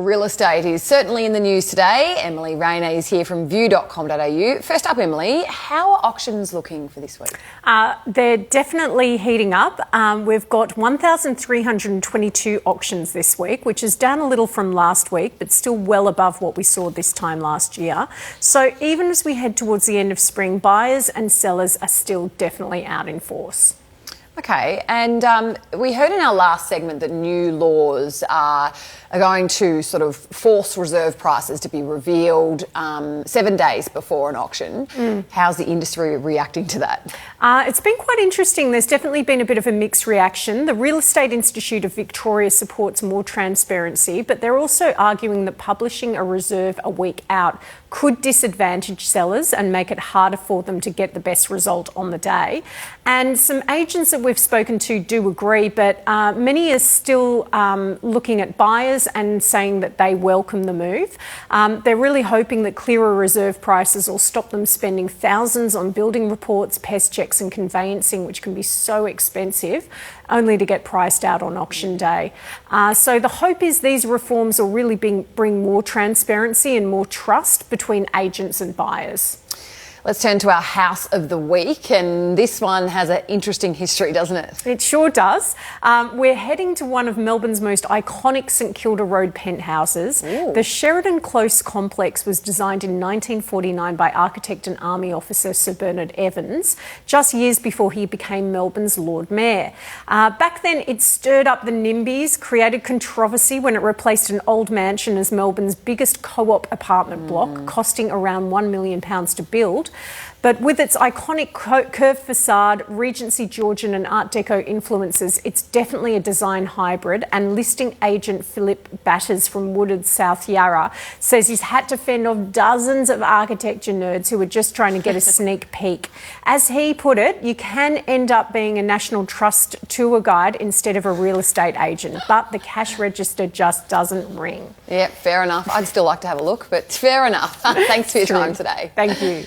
Real estate is certainly in the news today. Emily Rayner is here from view.com.au. First up, Emily, how are auctions looking for this week? They're definitely heating up. We've got 1,322 auctions this week, which is down a little from last week, but still well above what we saw this time last year. So even as we head towards the end of spring, buyers and sellers are still definitely out in force. Okay, and we heard in our last segment that new laws are going to sort of force reserve prices to be revealed 7 days before an auction. How's the industry reacting to that? It's been quite interesting. There's definitely been a bit of a mixed reaction. The Real Estate Institute of Victoria supports more transparency, but they're also arguing that publishing a reserve a week out could disadvantage sellers and make it harder for them to get the best result on the day. And some agents that we've spoken to do agree, but many are still looking at buyers and saying that they welcome the move. They're really hoping that clearer reserve prices will stop them spending thousands on building reports, pest checks and conveyancing, which can be so expensive, only to get priced out on auction day. So the hope is these reforms will really bring more transparency and more trust between agents and buyers. Let's turn to our house of the week, and this one has an interesting history, doesn't it? It sure does. We're heading to one of Melbourne's most iconic St Kilda Road penthouses. Ooh. The Sheridan Close complex was designed in 1949 by architect and army officer Sir Bernard Evans, just years before he became Melbourne's Lord Mayor. Back then, it stirred up the NIMBYs, created controversy when it replaced an old mansion as Melbourne's biggest co-op apartment block, costing around £1 million to build. But with its iconic curved facade, Regency Georgian and Art Deco influences, it's definitely a design hybrid. And listing agent Philip Batters from Woodard, South Yarra, says he's had to fend off dozens of architecture nerds who were just trying to get a sneak peek. As he put it, you can end up being a National Trust tour guide instead of a real estate agent, but the cash register just doesn't ring. Yeah, fair enough. I'd still like to have a look, but fair enough. Thanks for your time today. Thank you.